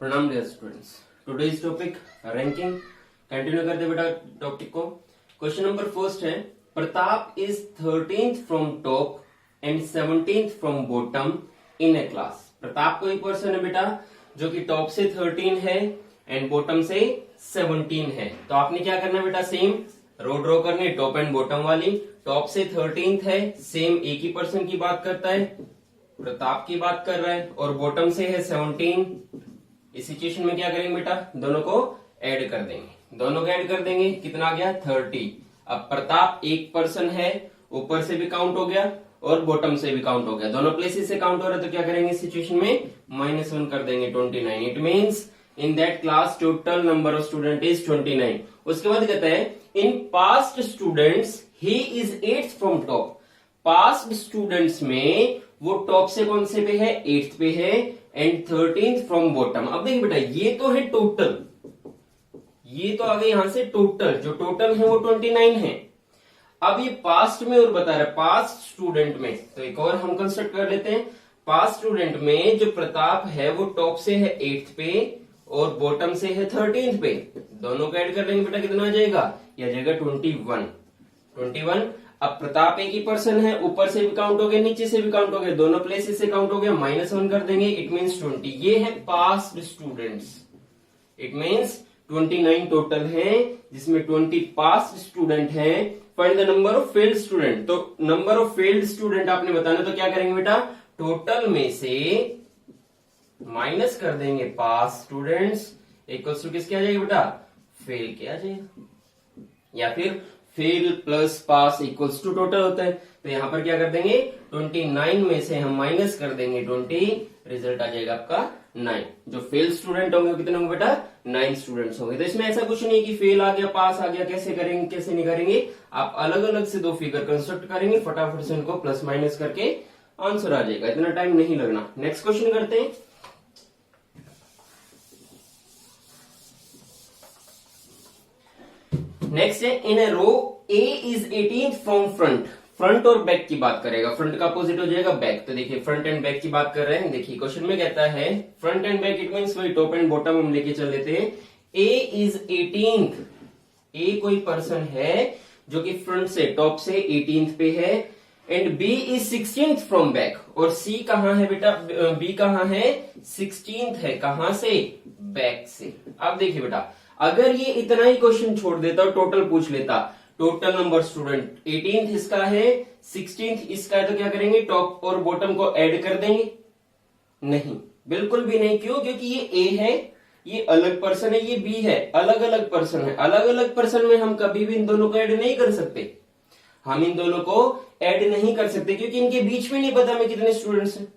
प्रणाम dear students. Today's topic ranking continue करते बेटा टॉपिक को। क्वेश्चन नंबर फर्स्ट है, Pratap is 13th from top and 17th from bottom in a class. Pratap कोई person है बेटा जो कि टॉप से 13 है एंड बॉटम से 17 है। तो आपने क्या करना है बेटा, सेम रो ड्रॉ करनी, टॉप एंड बॉटम वाली। टॉप से 13th है, सेम एक ही पर्सन की बात करता है, प्रताप की बात कर रहा है, और बॉटम से है 17। इस सिचुएशन में क्या करेंगे बेटा, दोनों को ऐड कर देंगे। दोनों को ऐड कर देंगे, कितना आ गया 30। अब प्रताप एक पर्सन है, ऊपर से भी काउंट हो गया और बॉटम से भी काउंट हो गया, दोनों प्लेसेस से काउंट हो रहा है। तो क्या करेंगे इस सिचुएशन में -1 कर देंगे, 29। It means in that class total number of student is 29। उसके बाद कहता है in past students he is 8th from top. Past students में वो टॉप से कौन से पे है, 8th पे है, एंड 13th फ्रॉम बॉटम। अब देखिए बेटा, ये तो है टोटल, ये तो आ गई यहां से टोटल, जो टोटल है वो 29 है। अब ये पास्ट में और बता रहा है पास्ट स्टूडेंट में, तो एक और हम कंस्ट्रक्ट कर लेते हैं। पास्ट स्टूडेंट में जो प्रताप है वो टॉप से है 8th पे और बॉटम से है 13th पे। दोनों को ऐड कर लेंगे बेटा, कितना आ जाएगा, यह आ जाएगा 21। अब प्रताप एक ही पर्सन है, ऊपर से भी काउंट हो गया, नीचे से भी काउंट हो गया, दोनों प्लेसेस से काउंट हो गया, -1 कर देंगे। It means 20। ये है past students. It means 29 total है, जिसमें 20 पास्ट स्टूडेंट है। Find the number of failed student. तो नंबर ऑफ फेल्ड स्टूडेंट आपने बताना, तो क्या करेंगे बेटा, टोटल में से माइनस कर देंगे पास स्टूडेंट्स, इक्वल्स टू किसके आ जाएगा बेटा, फेल के आ जाएगा, या फिर fail plus pass equals to total होता है। तो यहां पर क्या कर देंगे, 29 में से हम माइनस कर देंगे 20, रिजल्ट आ जाएगा आपका 9। जो फेल स्टूडेंट होंगे कितने होंगे बेटा, 9 स्टूडेंट्स होंगे। तो इसमें ऐसा कुछ नहीं कि फेल आ गया पास आ गया, कैसे करेंगे कैसे नहीं करेंगे, आप अलग अलग से दो फिगर कंस्ट्रक्ट करेंगे, फटाफट से इनको प्लस माइनस करके आंसर आ जाएगा, इतना टाइम नहीं लगना। नेक्स्ट क्वेश्चन करते हैं। नेक्स्ट है, in a row A is 18th from front. Front और बैक की बात करेगा, फ्रंट का अपोजिट हो जाएगा बैक। तो देखिए फ्रंट एंड बैक की बात कर रहे हैं। देखिए क्वेश्चन में कहता है front end back, it means वही टॉप एंड बॉटम हम लेके चल लेते हैं। ए इज 18th, ए कोई पर्सन है जो कि फ्रंट से टॉप से 18th पे है, and B is 16th from back. और सी कहां है बेटा, बी कहां है, 16th है, कहां से, बैक से। अब देखिए बेटा, अगर ये इतना ही क्वेश्चन छोड़ देता और टोटल पूछ लेता, टोटल नंबर स्टूडेंट 18th इसका है, 16th इसका है, तो क्या करेंगे, टॉप और बॉटम को ऐड कर देंगे? नहीं, बिल्कुल भी नहीं। क्यों? क्योंकि ये ए है, ये अलग पर्सन है, ये बी है, अलग अलग पर्सन है। अलग अलग पर्सन में हम कभी भी इन दोनों को ऐड नहीं कर सकते, हम इन दोनों को ऐड नहीं कर सकते, क्योंकि इनके बीच में नहीं पता हमें कितने स्टूडेंट्स हैं,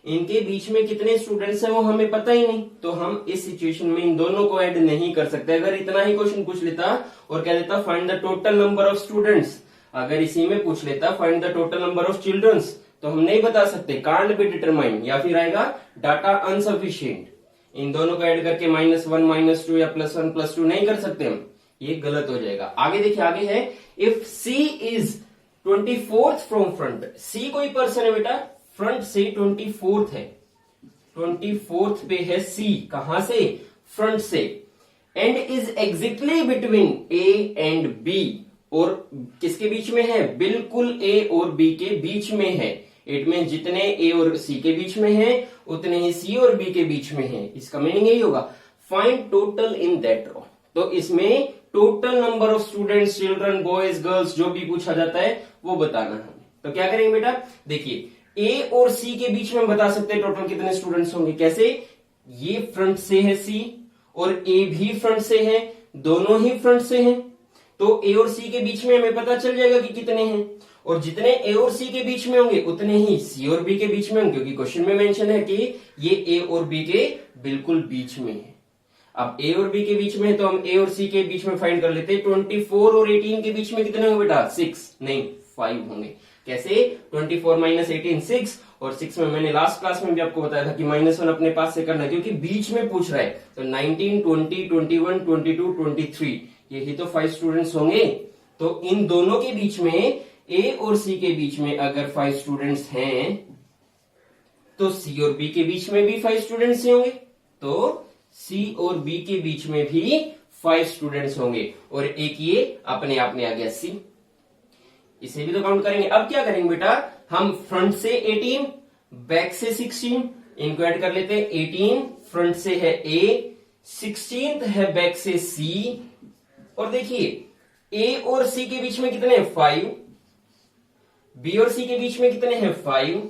इनके बीच में कितने स्टूडेंट्स हैं वो हमें पता ही नहीं। तो हम इस सिचुएशन में इन दोनों को ऐड नहीं कर सकते। अगर इतना ही क्वेश्चन पूछ लेता और कह देता find the total number of students, अगर इसी में पूछ लेता find the total number of childrens, तो हम नहीं बता सकते, कांट बी डिटरमाइन, या फिर आएगा डाटा अनसफिशिएंट। इन दोनों को ऐड करके -1 -2 या +1 +2 नहीं कर सकते हम, ये गलत हो जाएगा। आगे देखिए, आगे है if C is 24th from front. C कोई पर्सन है बेटा, फ्रंट से 24th है, 24th पे है सी, कहां से, फ्रंट से, and is exactly between A and B. और किसके बीच में है, बिल्कुल ए और बी के बीच में है। इट मीन जितने ए और सी के बीच में है उतने ही सी और बी के बीच में है। इसका मीनिंग यही होगा, find total in that row. तो इसमें total number of students, children, boys, girls, जो भी पूछा जाता है वो बताना है। तो क्या करेंगे बेटा, देखिए ए और सी के बीच में बता सकते हैं टोटल कितने स्टूडेंट्स होंगे। कैसे, ये फ्रंट से है सी और ए भी फ्रंट से है, दोनों ही फ्रंट से हैं, तो ए और सी के बीच में हमें पता चल जाएगा कि कितने हैं। और जितने ए और सी के बीच में होंगे उतने ही सी और बी के बीच में होंगे, क्योंकि क्वेश्चन में मेंशन है कि ये ए और बी के बिल्कुल बीच में है। अब ए और बी के बीच में है तो हम ए और सी के बीच में फाइंड कर लेते हैं। 24 और 18 के बीच में कितने होंगे बेटा, 6 नहीं 5 होंगे। कैसे, 24 - 18 6, और 6 में मैंने लास्ट क्लास में भी आपको बताया था कि -1 अपने पास से करना है, क्योंकि बीच में पूछ रहा है। तो 19 20 21 22 23, यही तो 5 स्टूडेंट्स होंगे। तो इन दोनों के बीच में, ए और सी के बीच में अगर 5 स्टूडेंट्स हैं, तो सी और बी के बीच में भी 5 स्टूडेंट्स ही होंगे। तो सी और बी के बीच में भी 5 स्टूडेंट्स होंगे और एक ये अपने आप में आ गया सी। इसे भी तो काउंट करेंगे। अब क्या करेंगे बेटा, हम फ्रंट से 18, बैक से 16, इनको ऐड कर लेते हैं। 18 फ्रंट से है ए, 16 है बैक से सी, और देखिए ए और सी के बीच में कितने हैं 5, बी और सी के बीच में कितने हैं 5,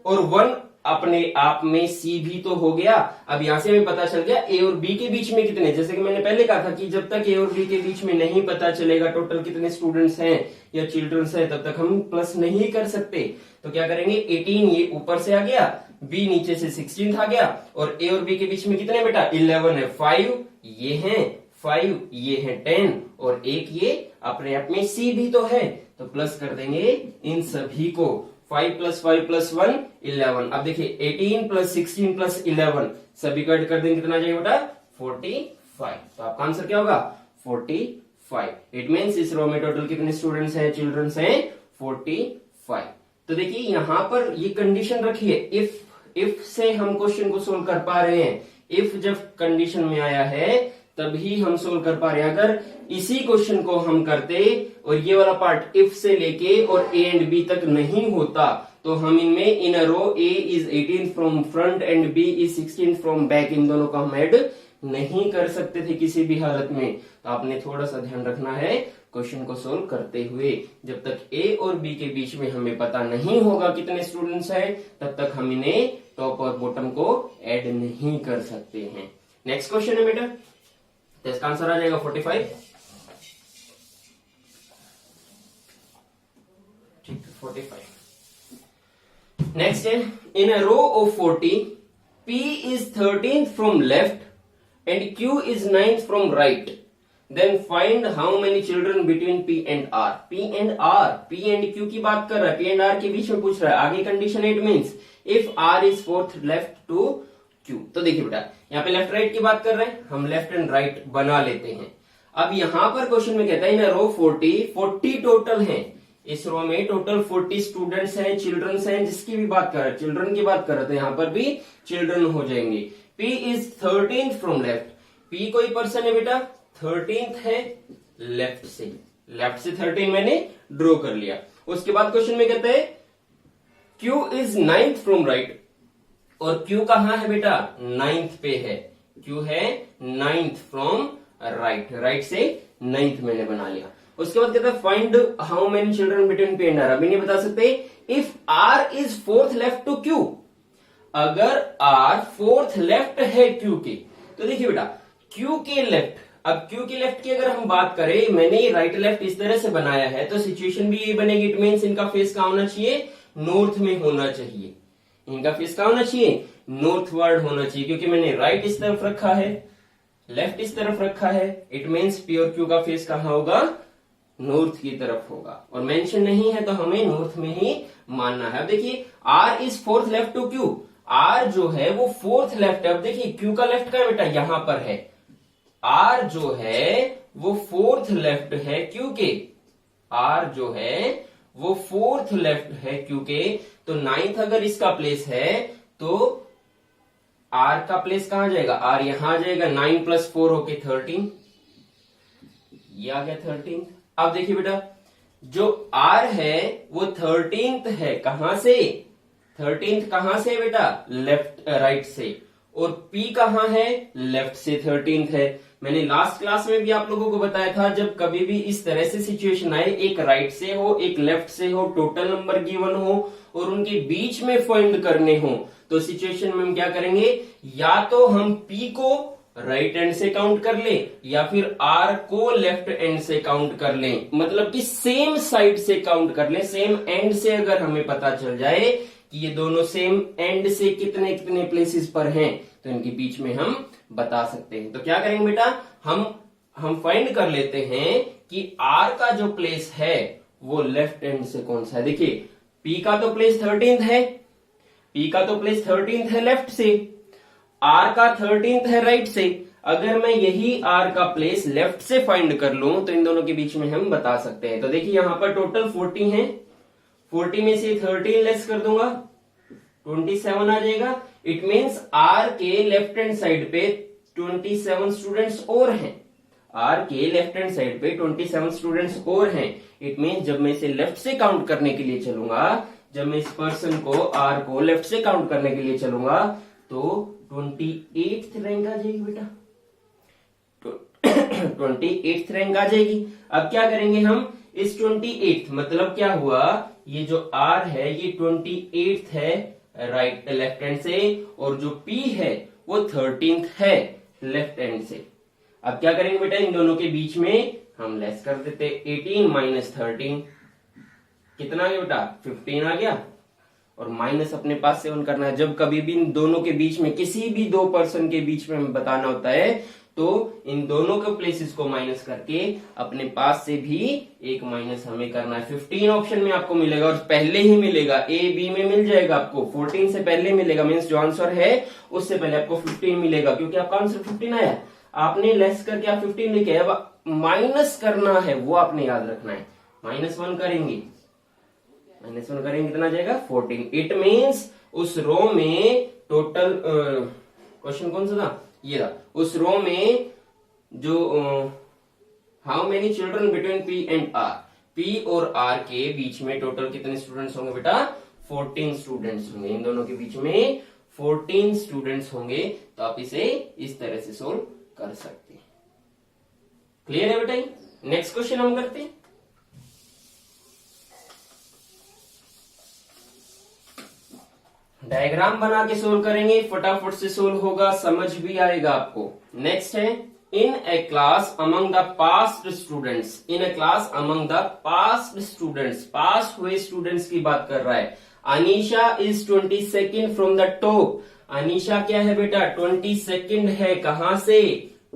और 1 अपने आप में सी भी तो हो गया। अब यहां से हमें पता चल गया ए और बी के बीच में कितने, जैसे कि मैंने पहले कहा था कि जब तक ए और बी के बीच में नहीं पता चलेगा टोटल कितने स्टूडेंट्स हैं या चिल्ड्रंस हैं, तब तक हम प्लस नहीं कर सकते। तो क्या करेंगे, 18 ये ऊपर से आ गया, बी नीचे से 16 आ गया, और ए और बी के बीच में कितने बेटा 11 है, 5 ये हैं 5, ये है 10, और एक ये अपने आप में सी भी तो है, तो प्लस कर देंगे इन सभी को। 5 + 5 + 1 11। अब देखिए 18 + 16 + 11 सभी को ऐड कर देंगे, कितना जाएगा बेटा 45। तो आपका आंसर क्या होगा 45। इट मीन्स इस रो में टोटल कितने स्टूडेंट्स हैं, चिल्ड्रंस हैं 45। तो देखिए यहां पर ये कंडीशन रखिए, इफ से हम क्वेश्चन को सोल्व कर पा रहे हैं। इफ जब कंडीशन में आया है तभी हम सोल्व कर पा रहे हैं। अगर इसी क्वेश्चन को हम करते और ये वाला पार्ट इफ से लेके और ए एंड बी तक नहीं होता, तो हम इनमें in a row A is 18 from front and B is 16 from back, इन दोनों का हम ऐड नहीं कर सकते थे किसी भी हालत में। तो आपने थोड़ा सा ध्यान रखना है क्वेश्चन को सोल्व करते हुए, जब तक ए और बी के बीच में हमें पता नहीं होगा कितने स्टूडेंट्स हैं, तब तक हम इन्हें टॉप और बॉटम को ऐड नहीं कर सकते हैं। नेक्स्ट क्वेश्चन है बेटा, तो इसका आंसर आ जाएगा 45। ठीक है 45। नेक्स्ट है, इन a row of 40 P is 13th from left and Q is 9th from right, then find how many children between P and R। P and R, P and Q की बात कर रहा है, P and R के बीच में पूछ रहा है। आगे condition it means if R is 4th left to Q। तो देखिए बेटा यहाँ पे लेफ्ट राइट की बात कर रहे हैं, हम लेफ्ट एंड राइट बना लेते हैं। अब यहां पर क्वेश्चन में कहता है इन रो 40 टोटल हैं, इस रो में टोटल 40 स्टूडेंट्स हैं, चिल्ड्रंस हैं, जिसकी भी बात कर रहे हैं, चिल्ड्रन की बात कर रहे थे, यहां पर भी चिल्ड्रन हो जाएंगे। P is 13th from left, P कोई पर्सन है बेटा, 13th है लेफ्ट से, लेफ्ट से 13 मैंने ड्रॉ कर लिया। उसके बाद क्वेश्चन में कहते हैं Q is 9th from right, और Q कहां है बेटा 9th पे है, Q है 9th फ्रॉम राइट, राइट से 9th मैंने बना लिया। उसके बाद कहता है find how many children between P and R। अभी नहीं बता सकते if R is 4th left to Q, अगर R 4th लेफ्ट है Q के, तो देखिए बेटा Q के लेफ्ट, अब Q के लेफ्ट की अगर हम बात करें, मैंने राइट लेफ्ट इस तरह से बनाया है, तो सिचुएशन भी ये बनेगी। इट मीन्स इनका फेस कहां होना चाहिए, नॉर्थ में होना चाहिए, इनका फेस कहां होना चाहिए, नॉर्थवर्ड होना चाहिए, क्योंकि मैंने राइट इस तरफ रखा है, लेफ्ट इस तरफ रखा है। इट मीन्स P और Q का फेस कहां होगा, नॉर्थ की तरफ होगा, और मेंशन नहीं है तो हमें नॉर्थ में ही मानना है। अब देखिए R is 4th left to Q, R जो है वो 4th लेफ्ट है। अब देखिए Q का लेफ्ट का बेटा यहां पर है, R जो है वो 4th लेफ्ट है Q के, R जो है वो 4th लेफ्ट है Q के, तो 9th अगर इसका प्लेस है तो R का प्लेस कहां जाएगा, R यहां आ जाएगा, 9 + 4 होके 13, ये आ गया 13। अब देखिए बेटा जो R है वो 13th है, कहां से 13th कहां से बेटा, लेफ्ट राइट से, और P कहां है, लेफ्ट से 13th है। मैंने लास्ट क्लास में भी आप लोगों को बताया था, जब कभी भी इस तरह से सिचुएशन आए, एक राइट से हो एक लेफ्ट से हो, टोटल नंबर गिवन हो और उनके बीच में फाइंड करने हो, तो सिचुएशन में हम क्या करेंगे, या तो हम P को राइट एंड से काउंट कर ले या फिर R को लेफ्ट एंड से काउंट कर ले, मतलब कि सेम साइड से काउंट कर ले। सेम एंड से अगर हमें पता चल जाए कि ये दोनों सेम एंड से कितने कितने प्लेसेस पर हैं, तो इनके बीच में हम बता सकते हैं। तो क्या करेंगे बेटा, हम फाइंड कर लेते हैं कि R का जो प्लेस है वो लेफ्ट एंड से कौन सा है। देखिए P का तो प्लेस 13th है, P का तो प्लेस 13th है लेफ्ट से, R का 13th है राइट से। अगर मैं यही R का प्लेस लेफ्ट से फाइंड कर लूं तो इन दोनों के बीच में हम बता सकते हैं। तो देखिए यहां पर टोटल 40 हैं, 40 में से 13 लेस कर दूंगा, 27 आ जाएगा। इट मीन्स R के लेफ्ट हैंड साइड पे 27 स्टूडेंट्स और हैं। आर के लेफ्ट हैंड साइड पे 27 स्टूडेंट्स और हैं। इट मीन जब मैं इसे लेफ्ट से काउंट करने के लिए चलूंगा, जब मैं इस पर्सन को आर को लेफ्ट से काउंट करने के लिए चलूंगा तो 28th रैंक आ जाएगी बेटा, 28th रैंक आ जाएगी। अब क्या करेंगे हम, इस 28th मतलब क्या हुआ, ये जो आर है ये 28th है राइट लेफ्ट हैंड से, और जो पी है वो 13th है लेफ्ट हैंड से। अब क्या करेंगे बेटा, इन दोनों के बीच में हम लेस कर देते, 18 माइनस 13 कितना आ गया बेटा, 15 आ गया, और माइनस अपने पास से 1 करना है। जब कभी भी इन दोनों के बीच में, किसी भी दो पर्सन के बीच में हमें बताना होता है तो इन दोनों के प्लेसेस को माइनस करके अपने पास से भी एक माइनस हमें करना है। 15 ऑप्शन में आपको मिलेगा, और पहले ही मिलेगा, ए बी में मिल जाएगा आपको, 14 से पहले मिलेगा, मीन्स जो आंसर है उससे पहले आपको 15 मिलेगा, क्योंकि आपका आंसर 15 आया। आपने लेस करके आप 15 लिखे, अब माइनस करना है वो आपने याद रखना है। -1 करेंगे, -1 करेंगे कितना आ जाएगा, 14। इट मीन्स उस रो में टोटल क्वेश्चन कौन सा था, ये था, उस रो में जो how many children between P and R, P और आर के बीच में टोटल कितने स्टूडेंट्स होंगे बेटा, 14 स्टूडेंट्स होंगे। इन दोनों के बीच में 14 स्टूडेंट्स होंगे। तो आप इसे इस तरह से सोल्व कर सकते हैं। क्लियर है बेटा? नेक्स्ट क्वेश्चन हम करते हैं। डायग्राम बना के सोल्व करेंगे, फटाफट से सोल्व होगा, समझ भी आएगा आपको। नेक्स्ट है, in a class among the passed students, in a class among the passed students, pass हुए स्टूडेंट्स की बात कर रहा है। Anisha is 22nd from the top. Anisha क्या है बेटा, 22nd है, कहां से,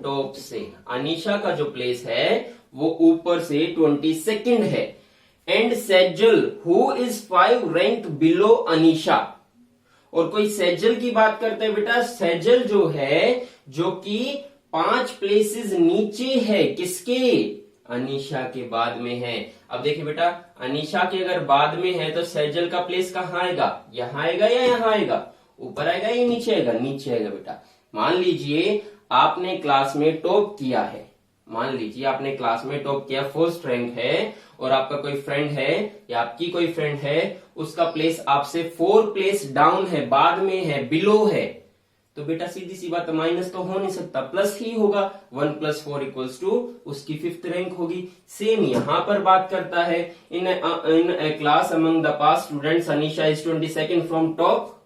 टॉप से। अनीशा का जो प्लेस है वो ऊपर से 22nd है। And Sejal who is 5 rank below Anisha, और कोई सेजल की बात करते हैं बेटा। सेजल जो है, जो कि 5 प्लेसेस नीचे है, किसके, अनीशा के बाद में है। अब देखिए बेटा, अनीशा के अगर बाद में है तो सेजल का प्लेस कहाँ आएगा, यहां आएगा या यहां आएगा, ऊपर आएगा या नीचे आएगा, नीचे आएगा बेटा। मान लीजिए आपने क्लास में टॉप किया है, मान लीजिए आपने क्लास में टॉप किया, फर्स्ट रैंक है, और आपका कोई फ्रेंड है या आपकी कोई फ्रेंड है, उसका प्लेस आपसे 4 प्लेस डाउन है, बाद में है, बिलो है, तो बेटा सीधी सी बात, माइनस तो हो नहीं सकता, प्लस ही होगा। 1 + 4 = उसकी 5th रैंक होगी। सेम यहां पर बात करता है, in a class among the passed students Anisha is 22nd from top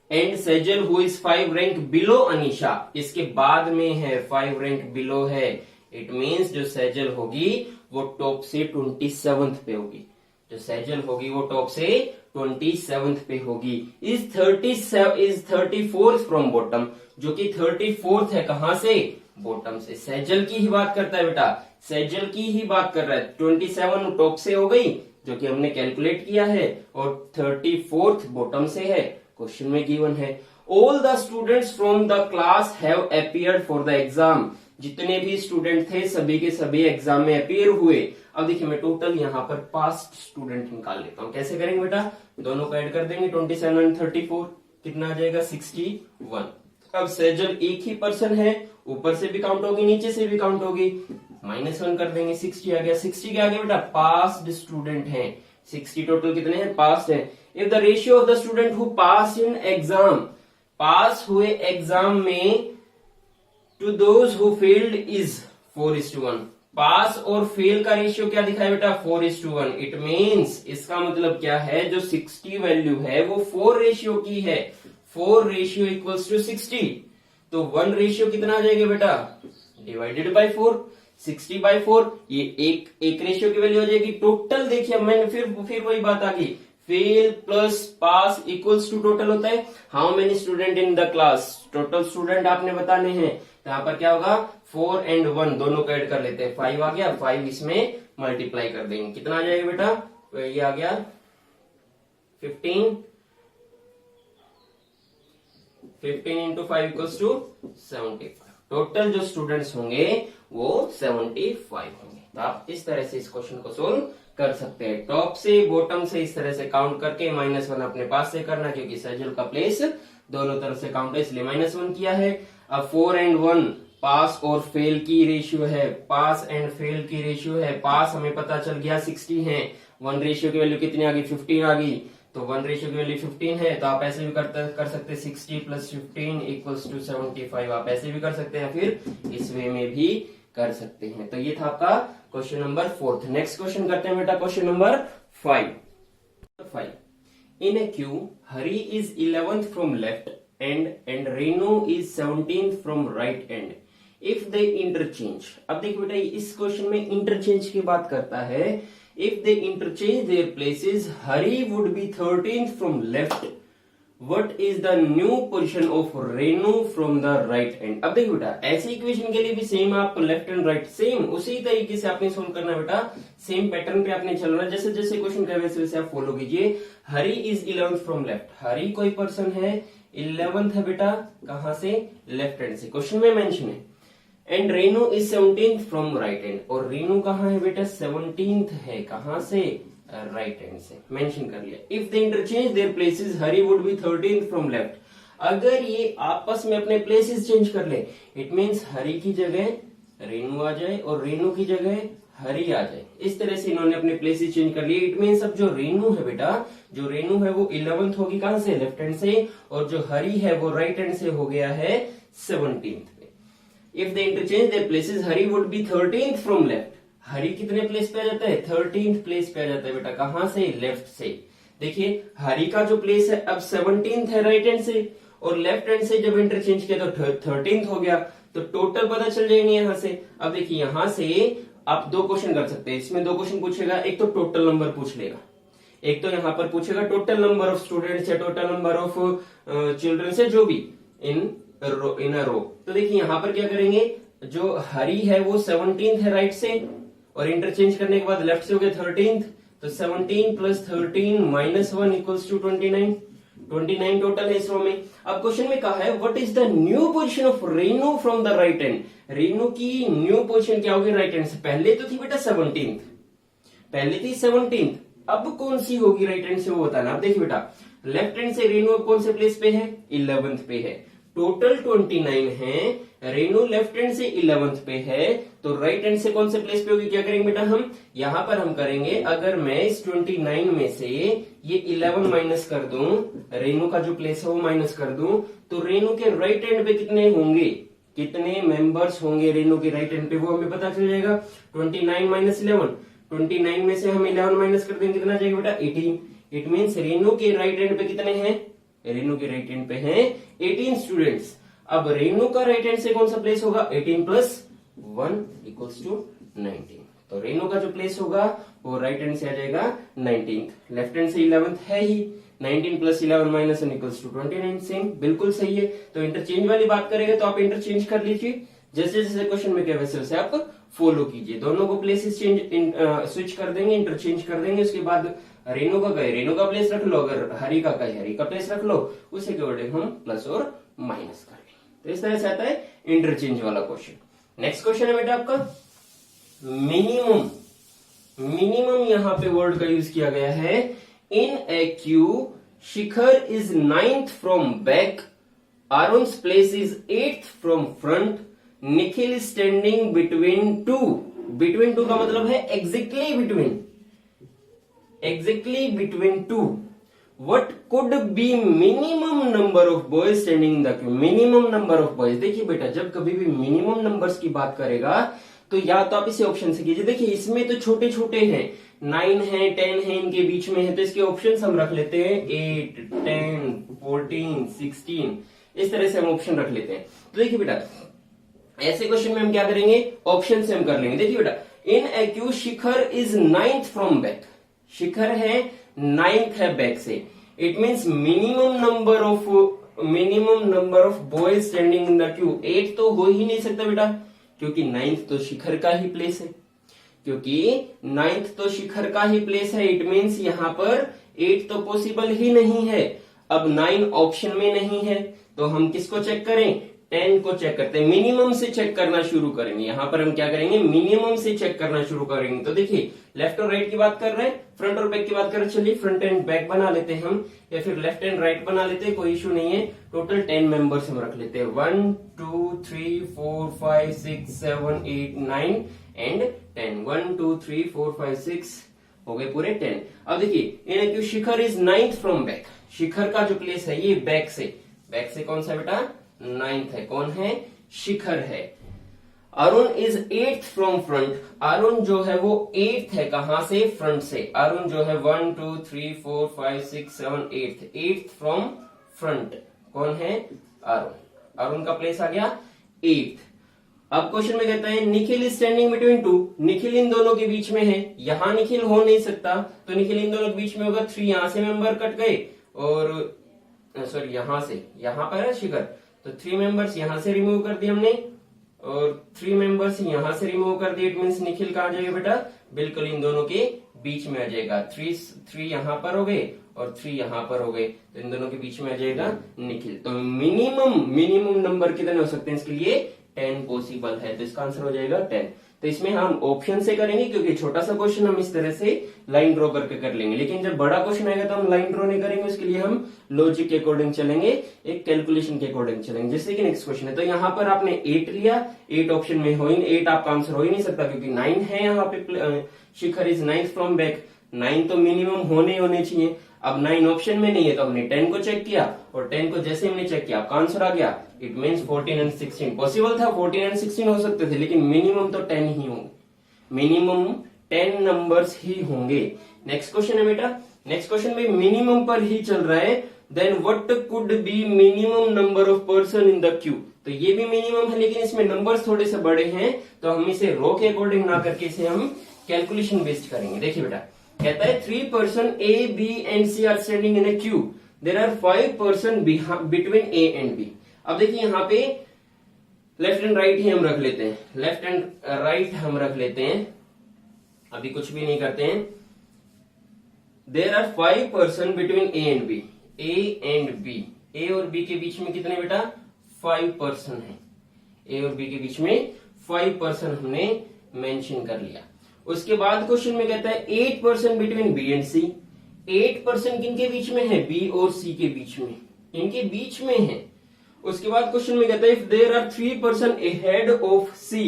and Sejal who is 5 rank below Anisha, इसके बाद में है, 5 रैंक बिलो है। इट मीन्स जो सेजल होगी वो टॉप से 27th पे होगी, जो सेजल होगी वो टॉप से 27th पे होगी। इज 34th फ्रॉम बॉटम, जो कि 34th है, कहां से, बॉटम से। सेजल की ही बात करता है बेटा, सेजल की ही बात कर रहा है। 27 टॉप से हो गई, जो कि हमने कैलकुलेट किया है, और 34th बॉटम से है, क्वेश्चन में गिवन है। All the students from the class have appeared for the exam, जितने भी स्टूडेंट थे सभी के सभी एग्जाम में अपीयर हुए। अब देखिए मैं टोटल यहाँ पर पास्ट स्टूडेंट निकाल लेता हूँ। कैसे करेंगे बेटा, दोनों को ऐड कर देंगे, 27 और 34 कितना आ जाएगा, 61। अब सेजल एक ही पर्सन है, ऊपर से भी काउंट होगी, नीचे से भी काउंट होगी, -1 कर देंगे, 60 आ गया। 60 के आगे बेटा पास्ट स्टूडेंट है, 60 टोटल कितने हैं, पास्ट है। If the ratio of the student who pass in exam, pass हुए एग्जाम में, to those who failed is 4:1। Pass और फेल का रेशियो क्या दिखाया बेटा, 4:1। इट मीन्स इसका मतलब क्या है, जो 60 वैल्यू है वो 4 रेशियो की है, 4 रेशियो = 60। तो 1 रेशियो कितना आ जाएगा बेटा, डिवाइडेड बाय 4, 60/4, ये एक रेशियो की वैल्यू हो जाएगी। टोटल देखिए, मैंने फिर वही बात आ गई, फेल प्लस पास = टोटल होता है how many student in the class, total student आपने बताने हैं। यहाँ पर क्या होगा, 4 और 1 दोनों को ऐड कर लेते हैं, 5 आ गया, 5 इसमें मल्टीप्लाई कर देंगे, कितना आ जाएगा बेटा, ये आ गया 15 × 5 = 75। टोटल जो स्टूडेंट्स होंगे वो 75 होंगे। तो आप इस तरह से इस क्वेश्चन को सोल्व कर सकते हैं, टॉप से बॉटम से इस तरह से काउंट करके, -1 अपने पास से करना, क्योंकि सेजल का प्लेस दोनों तरफ से काउंट है इसलिए -1 किया है। अब 4 and 1 पास और फेल की रेशियो है, पास एंड फेल की रेशियो है। पास हमें पता चल गया 60 है, 1 रेशियो की वैल्यू कितनी आ गई 15 आ गई, तो 1 रेशियो की वैल्यू 15 है, तो आप ऐसे भी कर सकते हैं 60 + 15 = 75। आप ऐसे भी कर सकते हैं, फिर इस वे में भी कर सकते हैं। तो ये था आपका क्वेश्चन नंबर 4। नेक्स्ट क्वेश्चन करते हैं बेटा question number 5। In a queue, Hari is 11th from left end and Renu is 17th from right end. If they interchange, अब देखो बेटा इस क्वेश्चन में इंटरचेंज की बात करता है। If they interchange their places, Hari would be 13th from left. What is the new position of Renu from the right end? अब देखो बेटा ऐसी इक्वेशन के लिए भी सेम आप लेफ्ट एंड राइट सेम उसी तरीके से आपने सोल्व करना बेटा, सेम पैटर्न पे आपने चलना, जैसे जैसे क्वेश्चन कर वैसे वैसे आप फॉलो कीजिए। हरी इज 11th फ्रॉम लेफ्ट, हरी कोई पर्सन है 11th है बेटा, कहां से लेफ्ट हैंड से, क्वेश्चन में मेंशन है। And Renu is 17th from right hand, और रेनू कहां है बेटा 17th है, कहां से राइट हैंड से, मेंशन कर लिया। If they interchange their places Hari would be 13th from left. अगर ये आपस में अपने प्लेसेस चेंज कर ले, इट मींस हरी की जगह रेनू आ जाए और रेनू की जगह हरी आ जाए। इस तरह से इन्होंने अपने प्लेसेस चेंज कर लिए। इट मींस अब जो रेनू है बेटा, जो रेनू है वो 11th होगी कहां से लेफ्ट हैंड से, और जो हरी है वो राइट हैंड से हो गया है 17th पे। If they interchange their places Hari would be 13th from left. Hari कितने प्लेस पे आ जाता है 13th प्लेस पे आ जाता है बेटा, कहां से लेफ्ट से। देखिए हरी का जो प्लेस है अब 17th है राइट हैंड से, और लेफ्ट हैंड से जब इंटरचेंज किया तो 13th हो गया, तो टोटल पता चल जाएंगे यहां से। अब देखिए यहां से आप दो क्वेश्चन कर सकते हैं, इसमें दो क्वेश्चन पूछेगा, एक तो टोटल नंबर पूछ लेगा, एक तो यहाँ पर पूछेगा टोटल नंबर ऑफ स्टूडेंट्स या टोटल नंबर ऑफ चिल्ड्रन है जो भी इन अ रो। तो देखिए यहाँ पर क्या करेंगे, जो हरी है वो 17th है राइट से, और इंटरचेंज करने के बाद लेफ्ट से हो गया 13th, तो 17 + 13 - 1 = 29। 29 टोटल है इस रो में। अब क्वेश्चन में कहा है what is the new position of Renu from the right hand. Renu की न्यू पोजीशन क्या होगी राइट हैंड से, पहले तो थी बेटा 17th, पहले थी 17th, अब कौन सी होगी राइट हैंड से वो बताना। अब देखिए बेटा लेफ्ट हैंड से रेनू अब कौन से प्लेस पे है 11th पे है, टोटल 29 है, रेनू लेफ्ट हैंड से 11th पे है, तो राइट हैंड से कौन से प्लेस पे होगी। क्या करेंगे बेटा हम यहां पर हम करेंगे, अगर मैं इस 29 में से ये 11 माइनस कर दूं, रेनू का जो प्लेस है वो माइनस कर दूं, तो रेनू के राइट हैंड पे कितने होंगे, कितने मेंबर्स होंगे रेनू के राइट हैंड पे वो हमें पता चल जाएगा। 29 - 11, 29 में से हम 11 माइनस कर देंगे, कितना जाएगा बेटा 18। इट मीन्स रेनू के राइट हैंड पे कितने हैं, रेनू के राइट हैंड पे हैं 18 स्टूडेंट्स। अब रेनू का राइट हैंड से कौन सा प्लेस होगा 18 + 1 = 19, तो रेनू का जो प्लेस होगा वो राइट हैंड से आ जाएगा 19th, लेफ्ट हैंड से 11th है ही, 19 + 11 - 1 = 29, सेम बिल्कुल सही है। तो इंटरचेंज वाली बात करेंगे तो आप इंटरचेंज कर लीजिए, जैसे जैसे क्वेश्चन में क्या वैसे वैसे आप फॉलो कीजिए, दोनों को प्लेसेस चेंज स्विच कर देंगे, इंटरचेंज कर देंगे। उसके बाद रेनू का कहे रेनू का प्लेस रख लो, अगर हरी का कहे हरी का प्लेस रख लो, उसी के अकॉर्डिंग हम प्लस और माइनस करेंगे। तो इस तरह से आता है इंटरचेंज वाला क्वेश्चन। नेक्स्ट क्वेश्चन है बेटा आपका मिनिमम। मिनिमम यहां पे वर्ड का यूज किया गया है। In a queue Shikhar is 9th from back, आरुण's place is 8th from front, Nikhil standing between two. Between two का मतलब है exactly between, exactly between two. What could be minimum number of boys standing in the queue? Minimum number of boys. देखिए बेटा जब कभी भी minimum numbers की बात करेगा तो या तो आप इसे ऑप्शन से कीजिए। देखिए इसमें तो छोटे छोटे हैं, 9 है 10 है, इनके बीच में है, तो इसके ऑप्शन हम रख लेते हैं 8, 10, 14, 16, इस तरह से हम ऑप्शन रख लेते हैं। तो देखिए बेटा ऐसे क्वेश्चन में हम क्या करेंगे, ऑप्शन से हम कर लेंगे। देखिए बेटा in a queue Shikhar is 9th from back, Shikhar है 9th है बैक से, it means minimum number of boys standing in the queue 8 तो हो ही नहीं सकता बेटा, क्योंकि 9th तो शिखर का ही प्लेस है, क्योंकि 9th तो शिखर का ही प्लेस है। इट मीन्स यहां पर 8 तो पॉसिबल ही नहीं है। अब 9 ऑप्शन में नहीं है तो हम किसको चेक करें, 10 को चेक करते हैं, मिनिमम से चेक करना शुरू करेंगे। यहां पर हम क्या करेंगे, मिनिमम से चेक करना शुरू करेंगे। तो देखिए लेफ्ट और राइट की बात कर रहे हैं, फ्रंट और बैक की बात कर रहे हैं। चलिए फ्रंट एंड बैक बना लेते हैं हम, या फिर लेफ्ट एंड राइट बना लेते हैं, कोई इशू नहीं है। टोटल 10 मेंबर्स हम रख लेते हैं, 1 2 3 4 5 6 7 8 9 एंड 10। 1 2 3 4 5 6 हो गए पूरे 10। अब देखिए in queue Shikhar is 9th from back, Shikhar का जो प्लेस है ये बैक से कौन सा बेटा, 9th है। कौन है, शिखर है। Arun is 8th from front, Arun जो है वो 8th है, कहां से, फ्रंट से। अरुण जो है 1 2 3 4 5 6 7 8th फ्रॉम फ्रंट। कौन है, अरुण। अरुण का प्लेस आ गया 8th। अब क्वेश्चन में कहता है Nikhil is standing between two, Nikhil इन दोनों के बीच में है। यहां निखिल हो नहीं सकता, तो निखिल इन दोनों के बीच में होगा 3, यहां से मेंबर कट गए, और सॉरी यहां पर है शिखर, तो 3 मेंबर्स यहां से रिमूव कर दिए हमने, और 3 मेंबर्स यहां से रिमूव कर दिए। इट मींस निखिल कहां जाएगा बेटा, बिल्कुल इन दोनों के बीच में आ जाएगा। 3 यहां पर हो गए और 3 यहां पर हो गए, तो इन दोनों के बीच में आ जाएगा निखिल। तो मिनिमम नंबर कितने हो सकते हैं इसके लिए, 10 पॉसिबल है, तो इसका आंसर हो जाएगा 10। तो इसमें हम ऑप्शन से करेंगे, क्योंकि छोटा सा क्वेश्चन हम इस तरह से लाइन ड्रॉ करके कर लेंगे। लेकिन जब बड़ा क्वेश्चन आएगा तो हम लाइन ड्रॉ नहीं करेंगे, उसके लिए हम लॉजिक के अकॉर्डिंग चलेंगे, एक कैलकुलेशन के अकॉर्डिंग चलेंगे। जैसे कि नेक्स्ट क्वेश्चन है, तो यहाँ पर आपने 8 लिया, 8 ऑप्शन में हो ही, 8 आपका आंसर हो ही नहीं सकता, क्योंकि 9 है यहाँ पे। शिखर इज 9th फ्रॉम बैक, 9 तो मिनिमम होने चाहिए। अब 9 ऑप्शन में नहीं है, तो हमने 10 को चेक किया, और 10 को जैसे हमने चेक किया आपका आंसर आ गया। इट मींस 14 एंड 16 पॉसिबल था, 14 एंड 16 हो सकते थे, लेकिन मिनिमम तो 10 ही होंगे, मिनिमम 10 नंबर्स ही होंगे। नेक्स्ट क्वेश्चन है बेटा, नेक्स्ट क्वेश्चन में मिनिमम पर ही चल रहा है। Then what could be minimum number of person in the queue, तो ये भी मिनिमम है, लेकिन इसमें नंबर्स थोड़े से बड़े हैं, तो हम इसे रो के अकॉर्डिंग ना करके इसे हम कैलकुलेशन बेस्ड करेंगे। देखिए बेटा, कहता है 3 person A, B and C are standing in a queue, there are 5 person between A and B। अब देखिए यहाँ पे लेफ्ट एंड राइट ही हम रख लेते हैं, लेफ्ट एंड राइट हम रख लेते हैं, अभी कुछ भी नहीं करते हैं। There are 5 person between A and B, A and B, A और B के बीच में कितने बेटा, 5 पर्सन है। A और B के बीच में 5 पर्सन हमने मेंशन कर लिया। उसके बाद क्वेश्चन में कहता है 8 person between B and C, 8 person किनके बीच में है, बी और सी के बीच में, इनके बीच में है। उसके बाद क्वेश्चन में कहता है if there are 3 person ahead of C,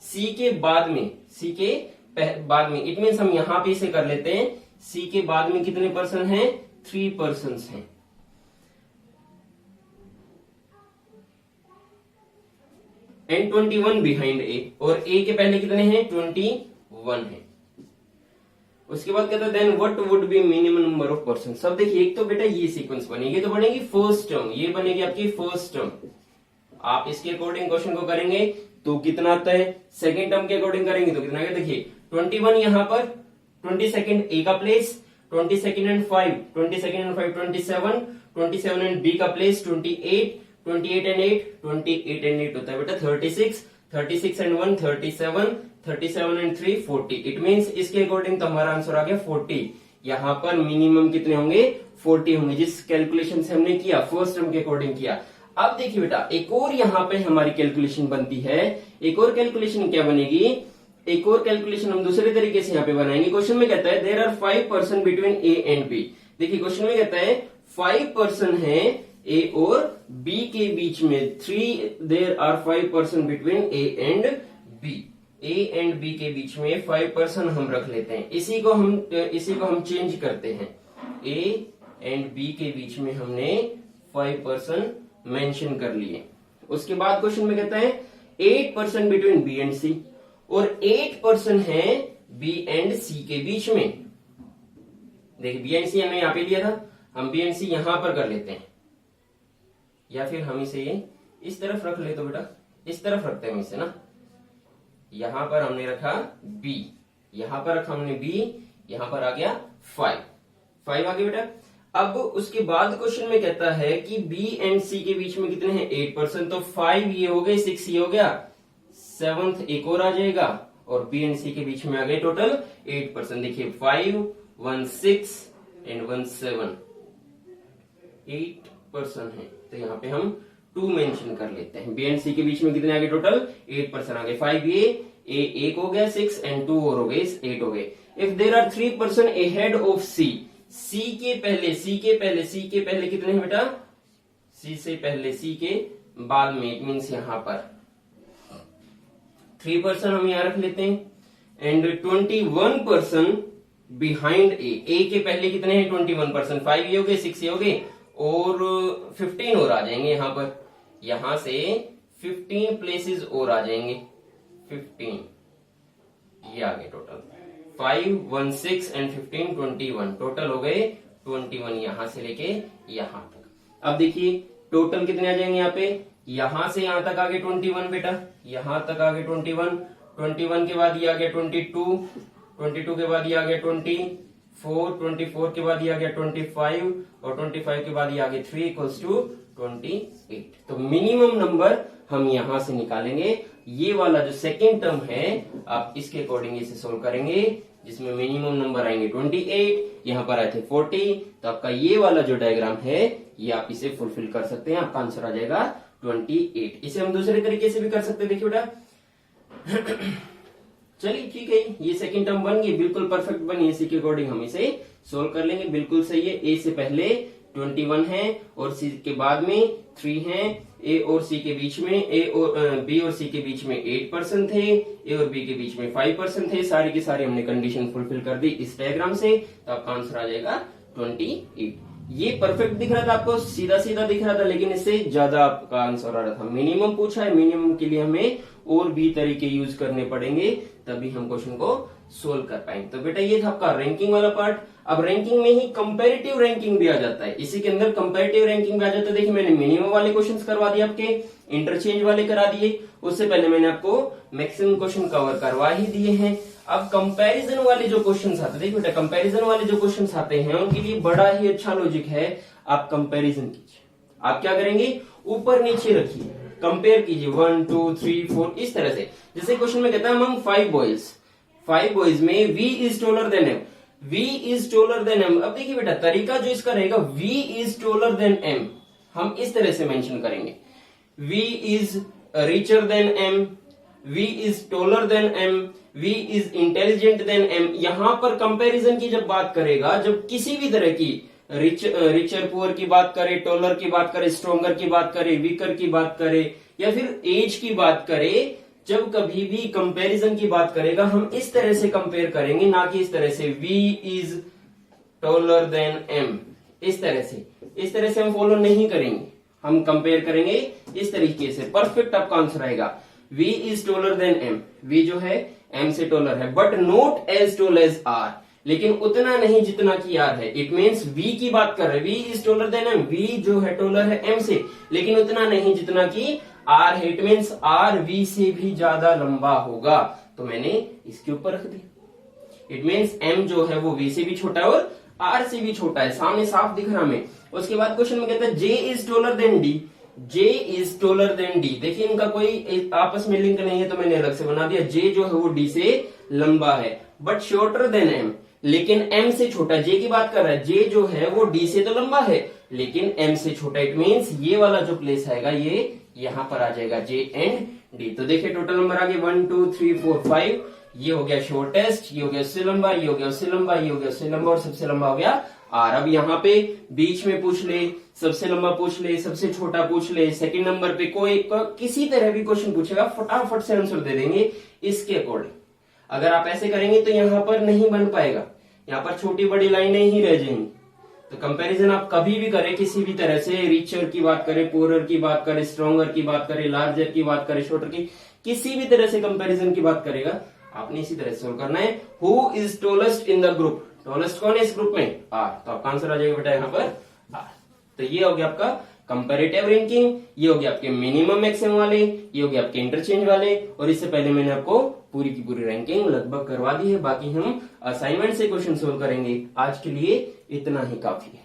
C के बाद में, सी के बाद में, इट मींस हम यहां पे इसे कर लेते हैं, सी के बाद में कितने पर्सन हैं, 3 पर्सन हैं। एंड 21 बिहाइंड ए, और ए के पहले कितने हैं, 21 है। उसके बाद कहता है then what would be minimum number of person. सब देखिए, एक तो बेटा ये सीक्वेंस बनेगी, तो बनेगी फर्स्ट टर्म, ये बनेगी आपकी फर्स्ट टर्म। आप इसके अकॉर्डिंग क्वेश्चन को करेंगे तो कितना आता है, सेकंड टर्म के अकॉर्डिंग करेंगे तो कितना आएगा। देखिए 21 यहां पर, 22 ए का प्लेस, 22 एंड 5, 27, 27 एंड बी का प्लेस 28, 28 एंड 8, 28 एंड 8 होता है बेटा 36, 36 एंड 1 37, 37 एंड 3 40। इट मींस इसके अकॉर्डिंग तो हमारा आंसर आ गया 40। यहाँ पर मिनिमम कितने होंगे, 40 होंगे, जिस कैलकुलेशन से हमने किया, फर्स्ट टर्म के अकॉर्डिंग किया। अब देखिए बेटा, एक और यहाँ पे हमारी कैलकुलेशन बनती है। एक और कैलकुलेशन क्या बनेगी, एक और कैलकुलेशन हम दूसरे तरीके से यहाँ पे बनाएंगे। क्वेश्चन में कहता है there are 5 person between A and B. देखिए क्वेश्चन में कहता है 5 पर्सन है ए और बी के बीच में, there are 5 person between A and B. A and B के बीच में 5 पर्सन हम रख लेते हैं, इसी को हम चेंज करते हैं। ए एंड बी के बीच में हमने 5 पर्सन मेंशन कर लिए। उसके बाद क्वेश्चन में कहता है 8 पर्सन बिटवीन बी एंड सी, और 8 पर्सन है बी एंड सी के बीच में। देखिए बी एंड सी हमने यहां पे लिया था, हम बी एंड सी यहां पर कर लेते हैं, या फिर हम इसे इस तरफ रख ले, तो बेटा इस तरफ रखते हैं हम इसे ना। यहां पर हमने रखा बी, यहां पर रखा हमने बी, यहां पर आ गया 5 आ गया बेटा। अब उसके बाद क्वेश्चन में कहता है कि बी एंड सी के बीच में कितने हैं, 8 पर्सन, तो 5 ये हो गए, 6 ये हो गया, 7th एक और आ जाएगा, और बी एंड सी के बीच में आ गए टोटल 8 पर्सन। देखिए 5 1 6 एंड 1 7, 8 पर्सन है, तो यहाँ पे हम 2 मेंशन कर लेते हैं। बी एंड सी के बीच में कितने आगे टोटल 8% आगे। 5 ए एक हो गया 6 एंड 2 और हो गए 8 हो गए। If there are 3 person ahead of C, C के पहले कितने हैं बेटा? सी से पहले सी के बाद में, इट मीन्स यहां पर 3 पर्सन हम यहां रख लेते हैं एंड 21 पर्सन बिहाइंड ए के पहले कितने हैं 21 पर्सन। 5 ये हो गए 6 ये हो गए और 15 और आ जाएंगे यहां पर। यहां से 15 प्लेसेस और आ जाएंगे, 15 ये आ गए टोटल। 5 1 6 एंड 15 21 टोटल हो गए 21 यहां से लेके यहां तक। अब देखिए टोटल कितने आ जाएंगे यहाँ पे, यहां से यहां तक आ गए 21 बेटा, यहां तक आ गए 21, 21 के बाद ये आ गया 22, 22 के बाद ये आ गया 24, 24 के बाद ये आ गया 25 और 25 के बाद ये आ गया 3 इक्वल्स टू 28। तो मिनिमम नंबर हम यहां से निकालेंगे। ये वाला जो सेकेंड टर्म है आप इसके अकॉर्डिंग इसे सोल्व करेंगे, जिसमें मिनिमम नंबर आएंगे 28, यहां पर आए थे 40। तो आपका ये वाला जो डायग्राम है ये आप इसे फुलफिल कर सकते हैं, आपका आंसर आ जाएगा 28। इसे हम दूसरे तरीके से भी कर सकते हैं, देखिए बेटा। चलिए ठीक है, ये सेकंड टर्म बन गई, बिल्कुल परफेक्ट बनी। इसी के अकॉर्डिंग हम इसे सोल्व कर लेंगे, बिल्कुल सही है। ए से पहले 21 है और सी के बाद में 3 है। ए और सी के बीच में बी और सी के बीच में 8% थे, ए और बी के बीच में 5% थे। सारी की सारी हमने कंडीशन फुलफिल कर दी इस डायग्राम से, तो आपका आंसर आ जाएगा 28। ये परफेक्ट दिख रहा था आपको, सीधा सीधा दिख रहा था, लेकिन इससे ज्यादा आपका आंसर आ रहा था। मिनिमम पूछा है, मिनिमम के लिए हमें और भी तरीके यूज करने पड़ेंगे, तभी हम क्वेश्चन को सोल्व कर पाएंगे। तो बेटा ये था आपका रैंकिंग वाला पार्ट। अब रैंकिंग में ही कंपैरेटिव रैंकिंग भी आ जाता है, इसी के अंदर कंपैरेटिव रैंकिंग भी आ जाता है। देखिए मैंने मिनिमम वाले क्वेश्चंस करवा दिए, आपके इंटरचेंज वाले करा दिए, उससे पहले मैंने आपको मैक्सिमम क्वेश्चन कवर करवा ही दिए हैं। अब कंपैरिजन वाले जो क्वेश्चंस आते हैं, देखिए बेटा कंपैरिजन वाले जो क्वेश्चंस आते हैं उनके लिए बड़ा ही अच्छा लॉजिक है। आप कंपैरिजन कीजिए, आप क्या करेंगे ऊपर नीचे रखिए, कंपेयर कीजिए 1 2 3 4 इस तरह से। जैसे क्वेश्चन में कहता है हम 5 बॉयज में V is taller than M, V is taller than M। अब देखिए बेटा तरीका जो इसका रहेगा, V is taller than M, हम इस तरह से मेंशन करेंगे, V is richer than M, V is taller than M, V is intelligent than M। यहां पर कंपैरिजन की जब बात करेगा, जब किसी भी तरह की रिचर पुअर की बात करे, टोलर की बात करे, स्ट्रोंगर की बात करे, वीकर की बात करे, या फिर एज की बात करे, जब कभी भी कंपैरिजन की बात करेगा हम इस तरह से कंपेयर करेंगे, ना कि इस तरह से V is taller than M। इस तरह से हम फॉलो नहीं करेंगे, हम कंपेयर करेंगे इस तरीके से। परफेक्ट आपका आंसर आएगा V is taller than M। V जो है M से टोलर है, but not as tall as R, लेकिन उतना नहीं जितना कि R है। इट मीन्स V की बात कर रहे हैं, V is taller than M, V जो है टोलर है M से, लेकिन उतना नहीं जितना कि R है। इट मीन्स R V से भी ज्यादा लंबा होगा, तो मैंने इसके ऊपर रख दिया। इट मीन्स M जो है वो V से भी छोटा है और R से भी छोटा है, सामने साफ दिख रहा हमें। उसके बाद क्वेश्चन में कहता है J is taller than D, J is taller than D। देखिए इनका कोई आपस में लिंक नहीं है, तो मैंने अलग से बना दिया। J जो है वो D से लंबा है, बट शॉर्टर देन M, लेकिन M से छोटा। J की बात कर रहा है, J जो है वो D से तो लंबा है लेकिन M से छोटा। इट मीन्स ये वाला जो प्लेस आएगा ये यहां पर आ जाएगा, J एंड D। तो देखिए टोटल नंबर आ गए 1 2 3 4 5। ये हो गया शॉर्टेस्ट, ये हो गया उससे लंबा, ये हो गया उससे लंबा, ये हो गया उससे लंबा, और सबसे लंबा हो गया R। अब यहाँ पे बीच में पूछ ले, सबसे लंबा पूछ ले, सबसे छोटा पूछ ले, सेकंड नंबर पे कोई किसी तरह भी क्वेश्चन पूछेगा फटाफट से आंसर दे देंगे इसके अकॉर्डिंग। अगर आप ऐसे करेंगे तो यहाँ पर नहीं बन पाएगा, यहाँ पर छोटी बड़ी लाइनें ही रह जाएंगी। तो कंपैरिजन आप कभी भी करें किसी भी तरह से, रिचर की बात करें, पुअरर की बात करें, स्ट्रॉन्गर की बात करें, लार्जर की बात करें, शॉर्टर की, किसी भी तरह से कंपैरिजन की बात करेगा, आपने इसी तरह से सोल्व करना है। Who is tallest in the group, tallest कौन है इस ग्रुप में? R। तो आपका आंसर आ जाएगा बेटा यहाँ पर R। तो ये हो गया आपका कंपैरेटिव रैंकिंग, ये हो गया आपके मिनिमम मैक्सिमम वाले, ये हो गया आपके इंटरचेंज वाले, और इससे पहले मैंने आपको पूरी की पूरी रैंकिंग लगभग करवा दी है। बाकी हम असाइनमेंट से क्वेश्चन सोल्व करेंगे। आज के लिए इतना ही काफी है।